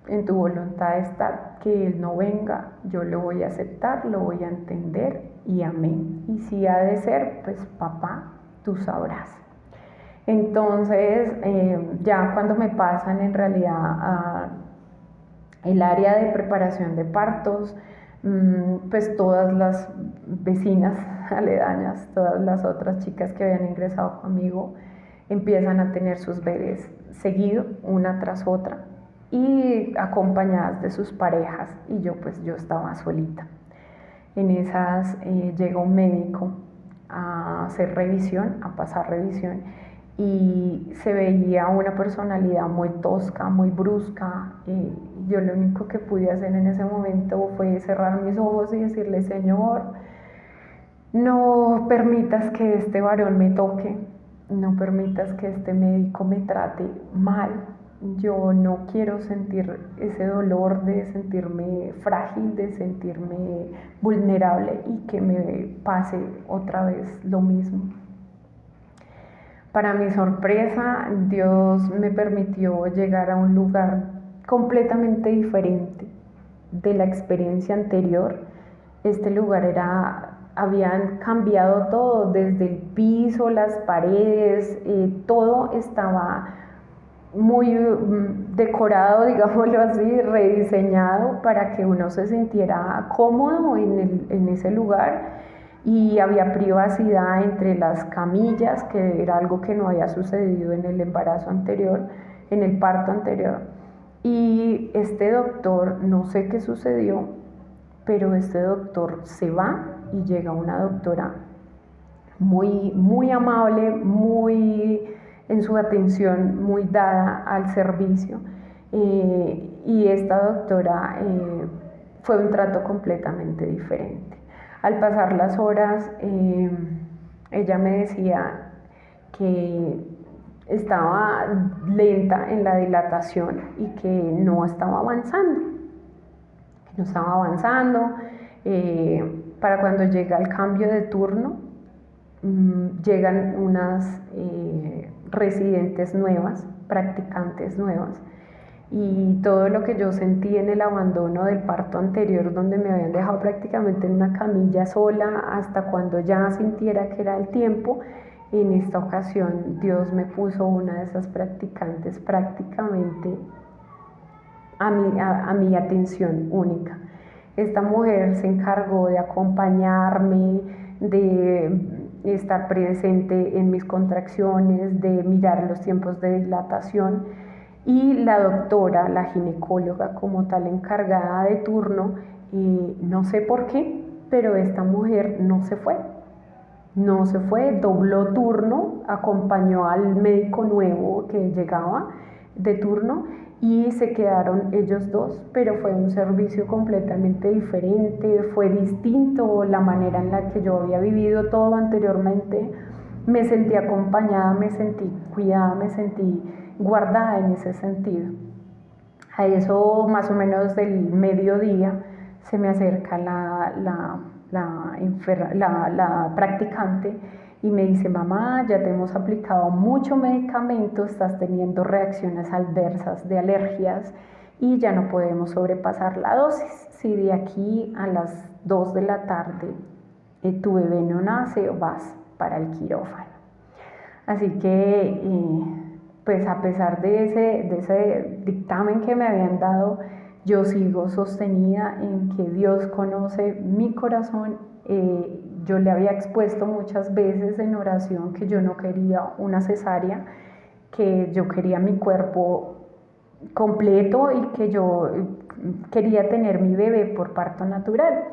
en tu voluntad está que él no venga, yo lo voy a aceptar, lo voy a entender y amén. Y si ha de ser, pues papá, tú sabrás. Entonces, ya cuando me pasan en realidad a el área de preparación de partos, pues todas las vecinas aledañas, todas las otras chicas que habían ingresado conmigo, empiezan a tener sus bebés seguido, una tras otra, y acompañadas de sus parejas, y yo estaba solita. En esas llega un médico a hacer revisión, a pasar revisión, y se veía una personalidad muy tosca, muy brusca. Yo lo único que pude hacer en ese momento fue cerrar mis ojos y decirle: Señor, no permitas que este varón me toque, no permitas que este médico me trate mal. Yo no quiero sentir ese dolor de sentirme frágil, de sentirme vulnerable y que me pase otra vez lo mismo. Para mi sorpresa, Dios me permitió llegar a un lugar completamente diferente de la experiencia anterior. Este lugar habían cambiado todo, desde el piso, las paredes, todo estaba muy decorado, digámoslo así, rediseñado para que uno se sintiera cómodo en ese lugar, y había privacidad entre las camillas, que era algo que no había sucedido en el embarazo anterior, en el parto anterior. Y este doctor, no sé qué sucedió, pero este doctor se va y llega una doctora muy, muy amable, muy en su atención, muy dada al servicio. Y esta doctora fue un trato completamente diferente. Al pasar las horas, ella me decía que estaba lenta en la dilatación y que no estaba avanzando. No estaba avanzando. Para cuando llega el cambio de turno, llegan unas residentes nuevas, practicantes nuevas, y todo lo que yo sentí en el abandono del parto anterior, donde me habían dejado prácticamente en una camilla sola hasta cuando ya sintiera que era el tiempo, en esta ocasión Dios me puso una de esas practicantes prácticamente a mi atención única. Esta mujer se encargó de acompañarme, de estar presente en mis contracciones, de mirar los tiempos de dilatación, y la doctora, la ginecóloga como tal encargada de turno, no sé por qué, pero esta mujer no se fue, dobló turno, acompañó al médico nuevo que llegaba de turno y se quedaron ellos dos, pero fue un servicio completamente diferente, fue distinto la manera en la que yo había vivido todo anteriormente. Me sentí acompañada, me sentí cuidada, me sentí guardada en ese sentido. A eso más o menos del mediodía se me acerca la practicante y me dice: mamá, ya te hemos aplicado mucho medicamento, estás teniendo reacciones adversas de alergias y ya no podemos sobrepasar la dosis. Si de aquí a las 2 de la tarde tu bebé no nace, vas para el quirófano. Así que pues a pesar de ese dictamen que me habían dado, yo sigo sostenida en que Dios conoce mi corazón. Yo le había expuesto muchas veces en oración que yo no quería una cesárea, que yo quería mi cuerpo completo y que yo quería tener mi bebé por parto natural.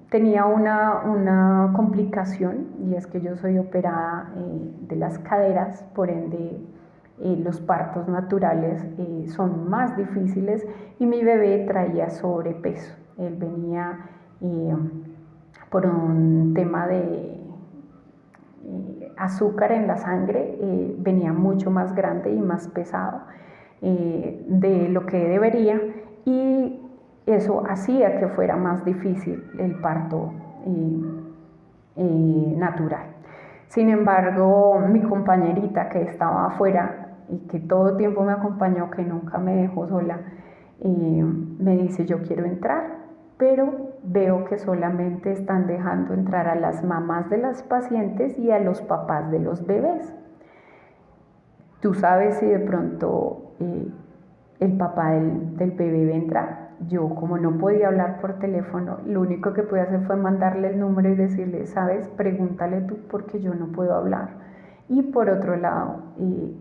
Tenía una complicación, y es que yo soy operada de las caderas, por ende los partos naturales son más difíciles, y mi bebé traía sobrepeso. Él venía por un tema de azúcar en la sangre, venía mucho más grande y más pesado de lo que debería, y eso hacía que fuera más difícil el parto natural. Sin embargo, mi compañerita que estaba afuera y que todo el tiempo me acompañó, que nunca me dejó sola, me dice: yo quiero entrar. pero veo que solamente están dejando entrar a las mamás de las pacientes y a los papás de los bebés. Tú sabes si de pronto el papá del bebé vendrá. Yo, como no podía hablar por teléfono, lo único que pude hacer fue mandarle el número y decirle, sabes, pregúntale tú porque yo no puedo hablar. Y por otro lado,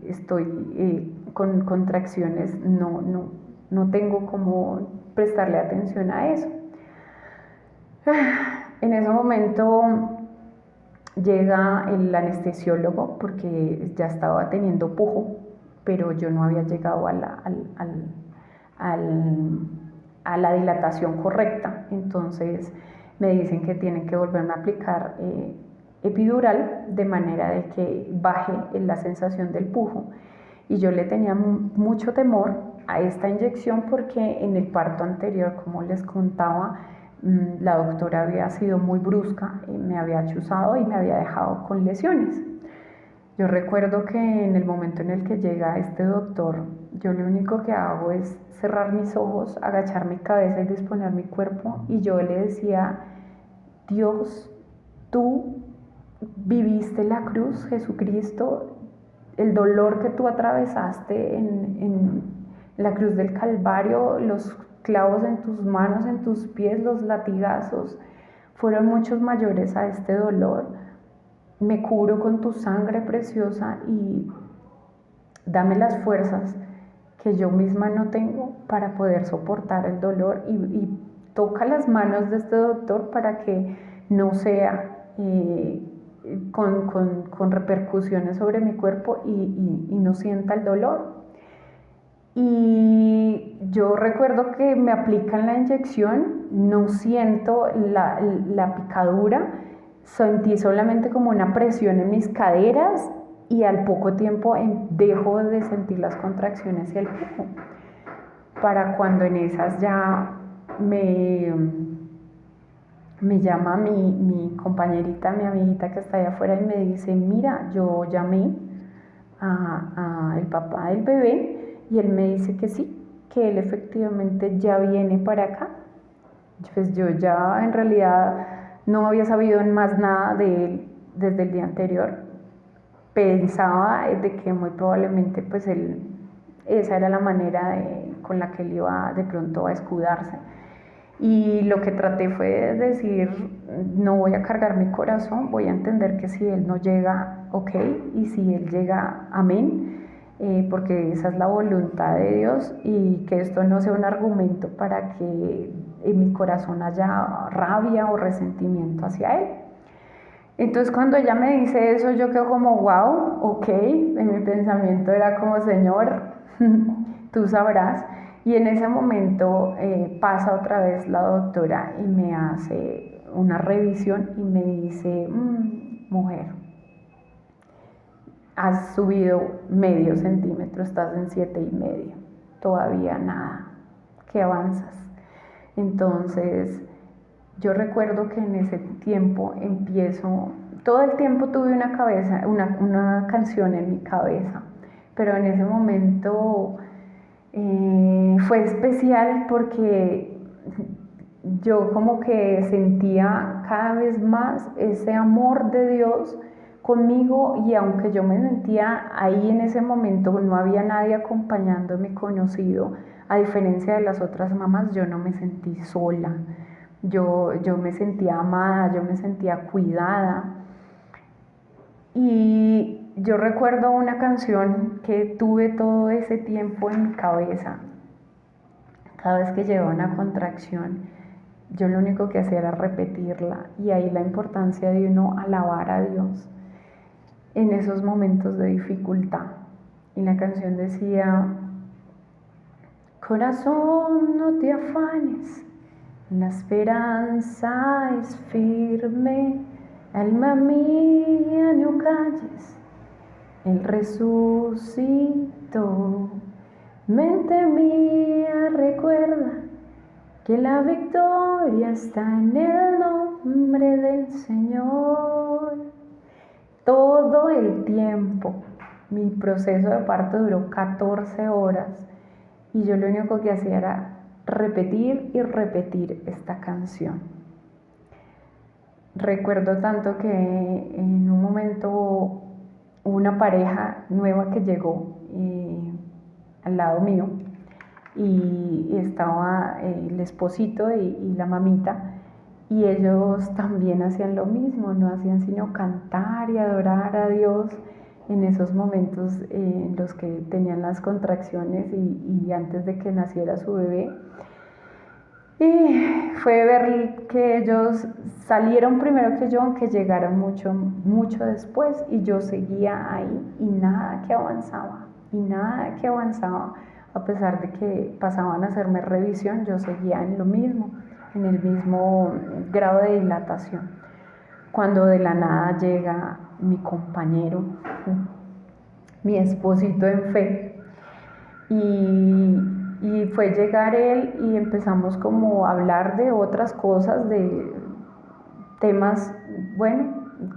estoy con contracciones, no tengo cómo prestarle atención a eso. En ese momento llega el anestesiólogo porque ya estaba teniendo pujo, pero yo no había llegado a la dilatación correcta. Entonces me dicen que tienen que volverme a aplicar epidural de manera de que baje la sensación del pujo. Y yo le tenía mucho temor a esta inyección porque en el parto anterior, como les contaba, la doctora había sido muy brusca, me había chuzado y me había dejado con lesiones. Yo recuerdo que en el momento en el que llega este doctor, yo lo único que hago es cerrar mis ojos, agachar mi cabeza y disponer mi cuerpo, y yo le decía, Dios, tú viviste la cruz, Jesucristo, el dolor que tú atravesaste en la cruz del Calvario, los clavos en tus manos, en tus pies, los latigazos, fueron muchos mayores a este dolor. Me cubro con tu sangre preciosa y dame las fuerzas que yo misma no tengo para poder soportar el dolor, y toca las manos de este doctor para que no sea con repercusiones sobre mi cuerpo y no sienta el dolor. Y yo recuerdo que me aplican la inyección, no siento la picadura, sentí solamente como una presión en mis caderas y al poco tiempo dejo de sentir las contracciones y el pujo. Para cuando en esas ya me llama mi compañerita, mi amiguita que está allá afuera y me dice, mira, yo llamé al papá del bebé y él me dice que sí, que él efectivamente ya viene para acá. Pues yo ya en realidad no había sabido más nada de él desde el día anterior. Pensaba de que muy probablemente pues esa era la manera con la que él iba de pronto a escudarse. Y lo que traté fue decir, no voy a cargar mi corazón, voy a entender que si él no llega, ok, y si él llega, amén, porque esa es la voluntad de Dios, y que esto no sea un argumento para que en mi corazón haya rabia o resentimiento hacia él. Entonces cuando ella me dice eso, yo quedo como, wow, ok, en mi pensamiento era como, Señor, tú sabrás. Y en ese momento pasa otra vez la doctora y me hace una revisión y me dice, mujer, has subido medio centímetro, estás en 7,5, todavía nada, ¿qué avanzas? Entonces yo recuerdo que en ese tiempo todo el tiempo tuve una canción en mi cabeza, pero en ese momento fue especial porque yo como que sentía cada vez más ese amor de Dios conmigo, y aunque yo me sentía ahí en ese momento, no había nadie acompañándome conocido, a diferencia de las otras mamás, yo no me sentí sola, yo me sentía amada, yo me sentía cuidada. Y yo recuerdo una canción que tuve todo ese tiempo en mi cabeza. Cada vez que llegaba una contracción, yo lo único que hacía era repetirla, y ahí la importancia de uno alabar a Dios en esos momentos de dificultad. Y la canción decía, corazón, no te afanes, la esperanza es firme, alma mía, no calles, Él resucitó. Mente mía, recuerda que la victoria está en el nombre del Señor. Todo el tiempo, mi proceso de parto duró 14 horas y yo lo único que hacía era repetir y repetir esta canción. Recuerdo tanto que en un momento hubo una pareja nueva que llegó al lado mío y estaba el esposito y la mamita, y ellos también hacían lo mismo, no hacían sino cantar y adorar a Dios en esos momentos en los que tenían las contracciones y antes de que naciera su bebé. Y fue ver que ellos salieron primero que yo, aunque llegaron mucho después, y yo seguía ahí y nada que avanzaba, a pesar de que pasaban a hacerme revisión, yo seguía en lo mismo, en el mismo grado de dilatación. Cuando de la nada llega mi compañero, mi esposito en fe, y fue llegar él y empezamos como a hablar de otras cosas, de temas, bueno,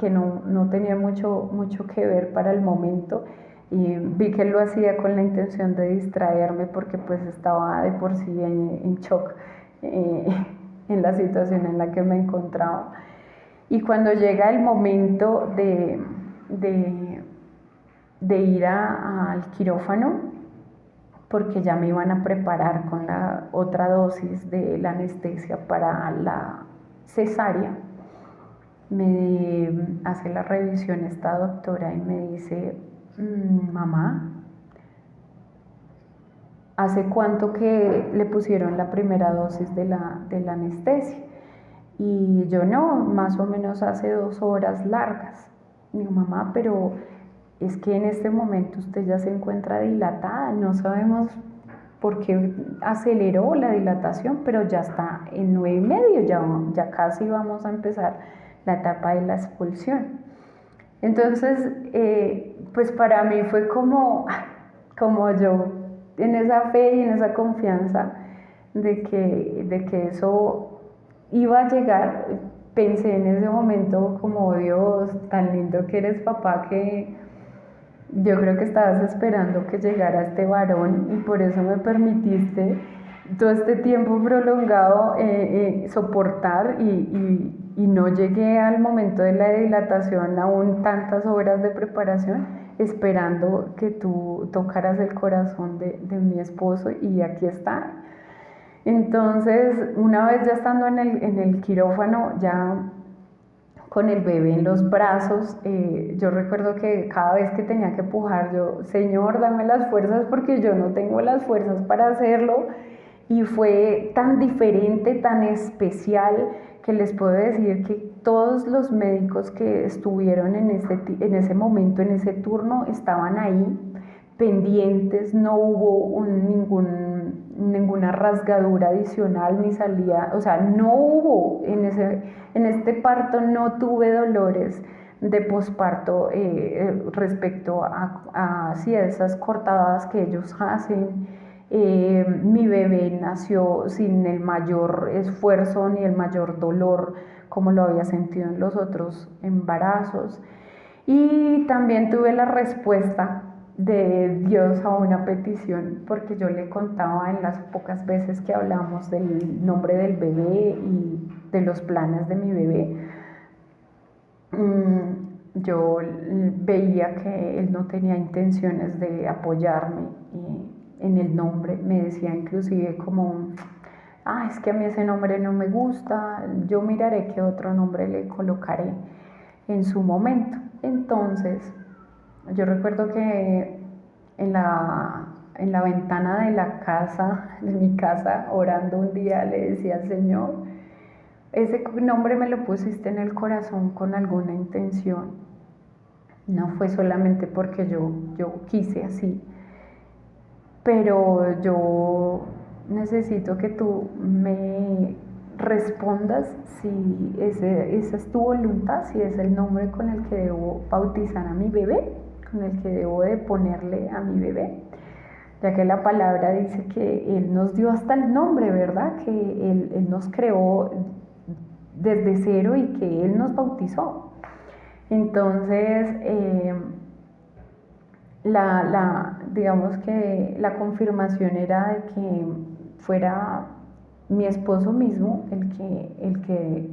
que no tenía mucho que ver para el momento, y vi que él lo hacía con la intención de distraerme porque pues estaba de por sí en shock en la situación en la que me encontraba. Y cuando llega el momento de ir al quirófano, porque ya me iban a preparar con la otra dosis de la anestesia para la cesárea, me hace la revisión esta doctora y me dice, mamá, ¿hace cuánto que le pusieron la primera dosis de la anestesia? Y yo no, más o menos hace 2 horas largas. Digo, mamá, pero es que en este momento usted ya se encuentra dilatada, no sabemos por qué aceleró la dilatación, pero ya está en 9,5, ya casi vamos a empezar la etapa de la expulsión. Entonces, pues para mí fue como yo, en esa fe y en esa confianza de que eso iba a llegar. Pensé en ese momento como, Dios, tan lindo que eres, papá, que yo creo que estabas esperando que llegara este varón y por eso me permitiste todo este tiempo prolongado soportar, y no llegué al momento de la dilatación, aún tantas horas de preparación, esperando que tú tocaras el corazón de mi esposo, y aquí está. Entonces, una vez ya estando en el quirófano, ya con el bebé en los brazos, yo recuerdo que cada vez que tenía que pujar, yo, Señor, dame las fuerzas porque yo no tengo las fuerzas para hacerlo. Y fue tan diferente, tan especial, que les puedo decir que todos los médicos que estuvieron en ese momento, en ese turno, estaban ahí pendientes, no hubo ninguna rasgadura adicional ni salida, o sea, no hubo en este parto, no tuve dolores de posparto respecto a esas cortadas que ellos hacen. Mi bebé nació sin el mayor esfuerzo ni el mayor dolor como lo había sentido en los otros embarazos, y también tuve la respuesta de Dios a una petición, porque yo le contaba en las pocas veces que hablamos del nombre del bebé y de los planes de mi bebé. Yo veía que él no tenía intenciones de apoyarme en el nombre. Me decía inclusive como, es que a mí ese nombre no me gusta, yo miraré qué otro nombre le colocaré en su momento. Entonces, yo recuerdo que en la ventana de mi casa, orando un día, le decía al Señor, ese nombre me lo pusiste en el corazón con alguna intención, no fue solamente porque yo quise así, pero yo necesito que tú me respondas si esa es tu voluntad, si es el nombre con el que debo bautizar a mi bebé, con el que debo de ponerle a mi bebé, ya que la palabra dice que Él nos dio hasta el nombre, ¿verdad? Que Él nos creó desde cero y que Él nos bautizó. Entonces, digamos que la confirmación era de que fuera mi esposo mismo el que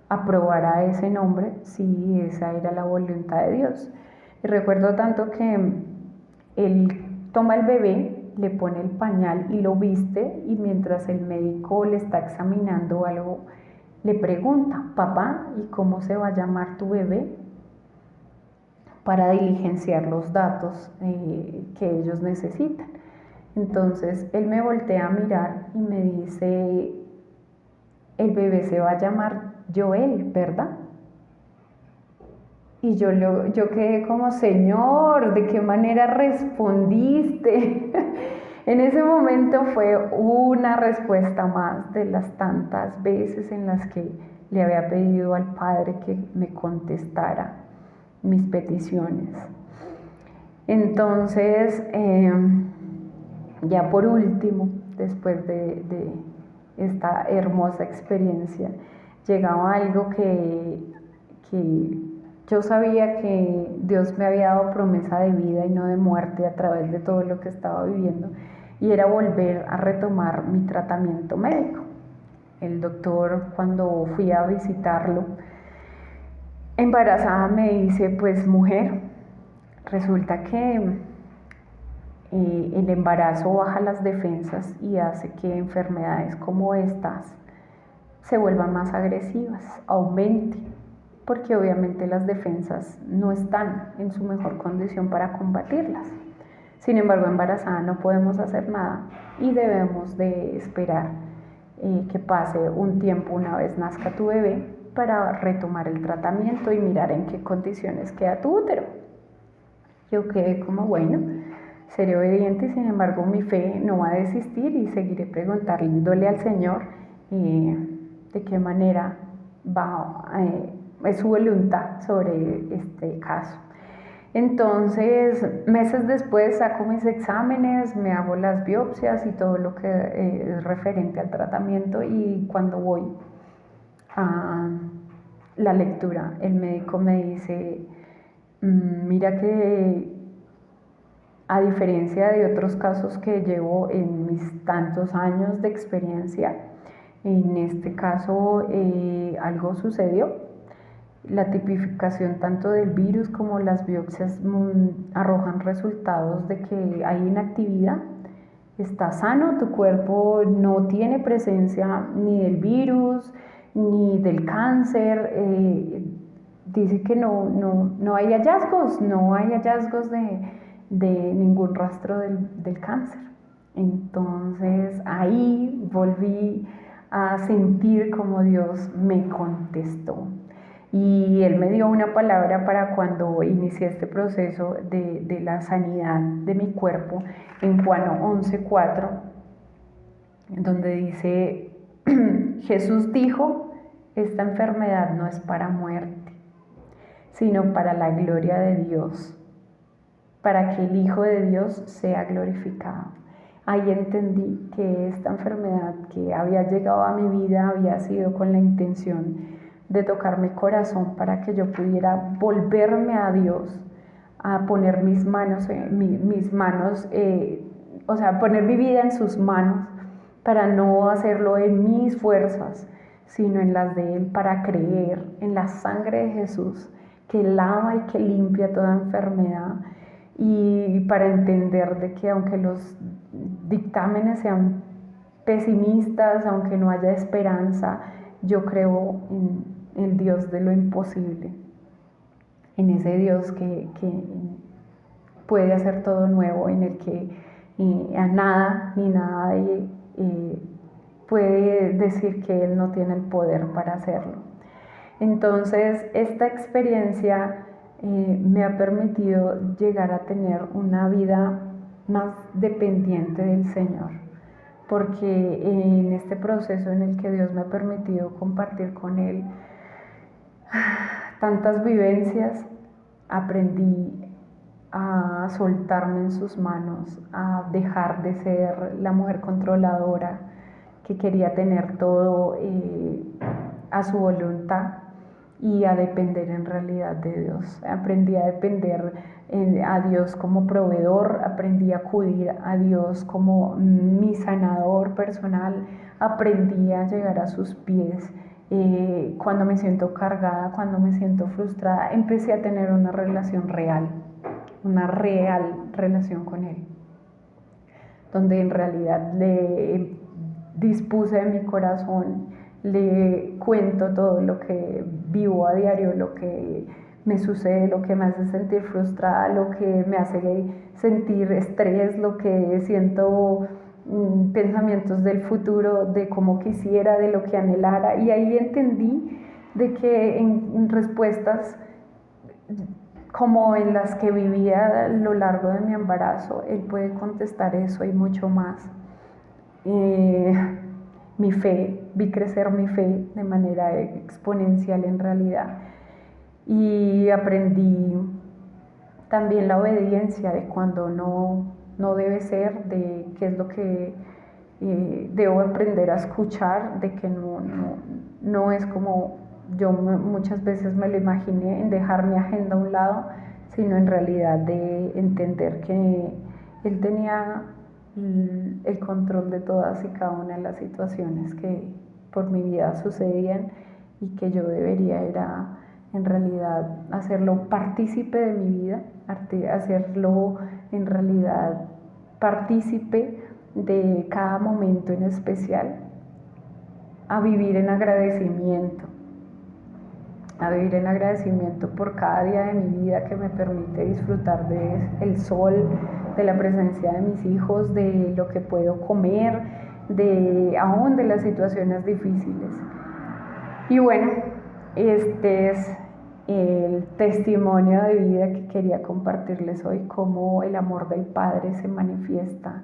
aprobara ese nombre, si esa era la voluntad de Dios. Y recuerdo tanto que él toma el bebé, le pone el pañal y lo viste, y mientras el médico le está examinando algo, le pregunta: papá, ¿y cómo se va a llamar tu bebé? Para diligenciar los datos que ellos necesitan. Entonces él me voltea a mirar y me dice: el bebé se va a llamar Joel, ¿verdad? Y yo quedé como: Señor, ¿de qué manera respondiste? En ese momento fue una respuesta más de las tantas veces en las que le había pedido al Padre que me contestara mis peticiones. Entonces, ya por último, después de esta hermosa experiencia, llegaba algo que yo sabía que Dios me había dado promesa de vida y no de muerte a través de todo lo que estaba viviendo, y era volver a retomar mi tratamiento médico. El doctor, cuando fui a visitarlo embarazada, me dice: pues mujer, resulta que el embarazo baja las defensas y hace que enfermedades como estas se vuelvan más agresivas, aumenten, porque obviamente las defensas no están en su mejor condición para combatirlas. Sin embargo, embarazada no podemos hacer nada y debemos de esperar que pase un tiempo una vez nazca tu bebé para retomar el tratamiento y mirar en qué condiciones queda tu útero. Yo quedé como: bueno, seré obediente, y sin embargo mi fe no va a desistir y seguiré preguntándole al Señor de qué manera es su voluntad sobre este caso. Entonces, meses después saco mis exámenes, me hago las biopsias y todo lo que es referente al tratamiento, y cuando voy a la lectura, el médico me dice: mira que a diferencia de otros casos que llevo en mis tantos años de experiencia, en este caso algo sucedió. La tipificación tanto del virus como las biopsias arrojan resultados de que hay inactividad. Está sano, tu cuerpo no tiene presencia ni del virus ni del cáncer. Dice que no hay hallazgos, de ningún rastro del cáncer. Entonces ahí volví a sentir como Dios me contestó. Y Él me dio una palabra para cuando inicié este proceso de la sanidad de mi cuerpo, en Juan 11:4, donde dice: Jesús dijo: esta enfermedad no es para muerte, sino para la gloria de Dios, para que el Hijo de Dios sea glorificado. Ahí entendí que esta enfermedad que había llegado a mi vida había sido con la intención de tocar mi corazón para que yo pudiera volverme a Dios, a poner mis manos, poner mi vida en sus manos, para no hacerlo en mis fuerzas, sino en las de Él, para creer en la sangre de Jesús, que lava y que limpia toda enfermedad, y para entender de que aunque los dictámenes sean pesimistas, aunque no haya esperanza, yo creo en el Dios de lo imposible, en ese Dios que puede hacer todo nuevo, en el que a nada ni nada puede decir que Él no tiene el poder para hacerlo. Entonces, esta experiencia me ha permitido llegar a tener una vida más dependiente del Señor, porque en este proceso en el que Dios me ha permitido compartir con Él tantas vivencias, aprendí a soltarme en sus manos, a dejar de ser la mujer controladora que quería tener todo a su voluntad, y a depender en realidad de Dios. Aprendí a depender a Dios como proveedor, aprendí a acudir a Dios como mi sanador personal, aprendí a llegar a sus pies. Cuando me siento cargada, cuando me siento frustrada, empecé a tener una relación real, una real relación con Él, donde en realidad le dispuse de mi corazón, le cuento todo lo que vivo a diario, lo que me sucede, lo que me hace sentir frustrada, lo que me hace sentir estrés, lo que siento, pensamientos del futuro, de cómo quisiera, de lo que anhelara. Y ahí entendí de que en respuestas como en las que vivía a lo largo de mi embarazo, Él puede contestar eso y mucho más. Mi fe, vi crecer mi fe de manera exponencial en realidad, y aprendí también la obediencia de cuando no debe ser, de qué es lo que debo aprender a escuchar, de que no es como yo muchas veces me lo imaginé, en dejar mi agenda a un lado, sino en realidad de entender que Él tenía el control de todas y cada una de las situaciones que por mi vida sucedían, y que yo debería era en realidad hacerlo partícipe de mi vida, hacerlo en realidad partícipe de cada momento en especial, a vivir en agradecimiento, por cada día de mi vida que me permite disfrutar del sol, de la presencia de mis hijos, de lo que puedo comer, aún de las situaciones difíciles. Y bueno, este es el testimonio de vida que quería compartirles hoy, cómo el amor del Padre se manifiesta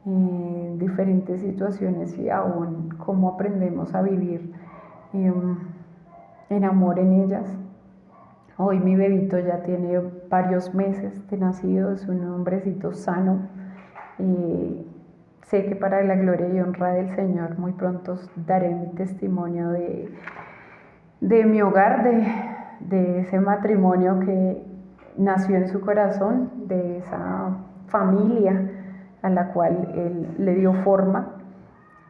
en diferentes situaciones y aún cómo aprendemos a vivir en amor en ellas. Hoy mi bebito ya tiene varios meses de nacido, es un hombrecito sano. Sé que para la gloria y honra del Señor muy pronto daré mi testimonio de mi hogar, de ese matrimonio que nació en su corazón, de esa familia a la cual Él le dio forma,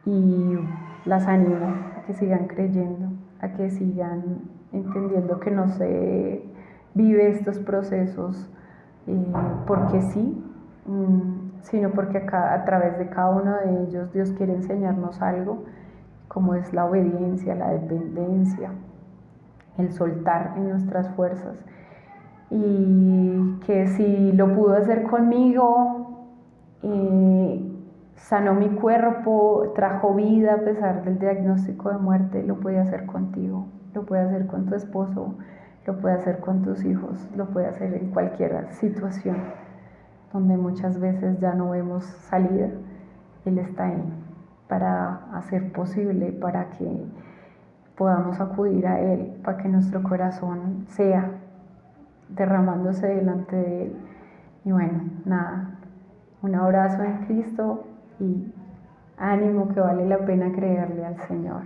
y las animo a que sigan creyendo, a que sigan entendiendo que no se vive estos procesos porque sí, sino porque a través de cada uno de ellos Dios quiere enseñarnos algo, como es la obediencia, la dependencia, el soltar en nuestras fuerzas, y que si lo pudo hacer conmigo, sanó mi cuerpo, trajo vida a pesar del diagnóstico de muerte, lo puede hacer contigo, lo puede hacer con tu esposo, lo puede hacer con tus hijos, lo puede hacer en cualquier situación donde muchas veces ya no vemos salida. Él está ahí para hacer posible, para que podamos acudir a Él, para que nuestro corazón sea derramándose delante de Él. Y bueno, nada, un abrazo en Cristo y ánimo, que vale la pena creerle al Señor.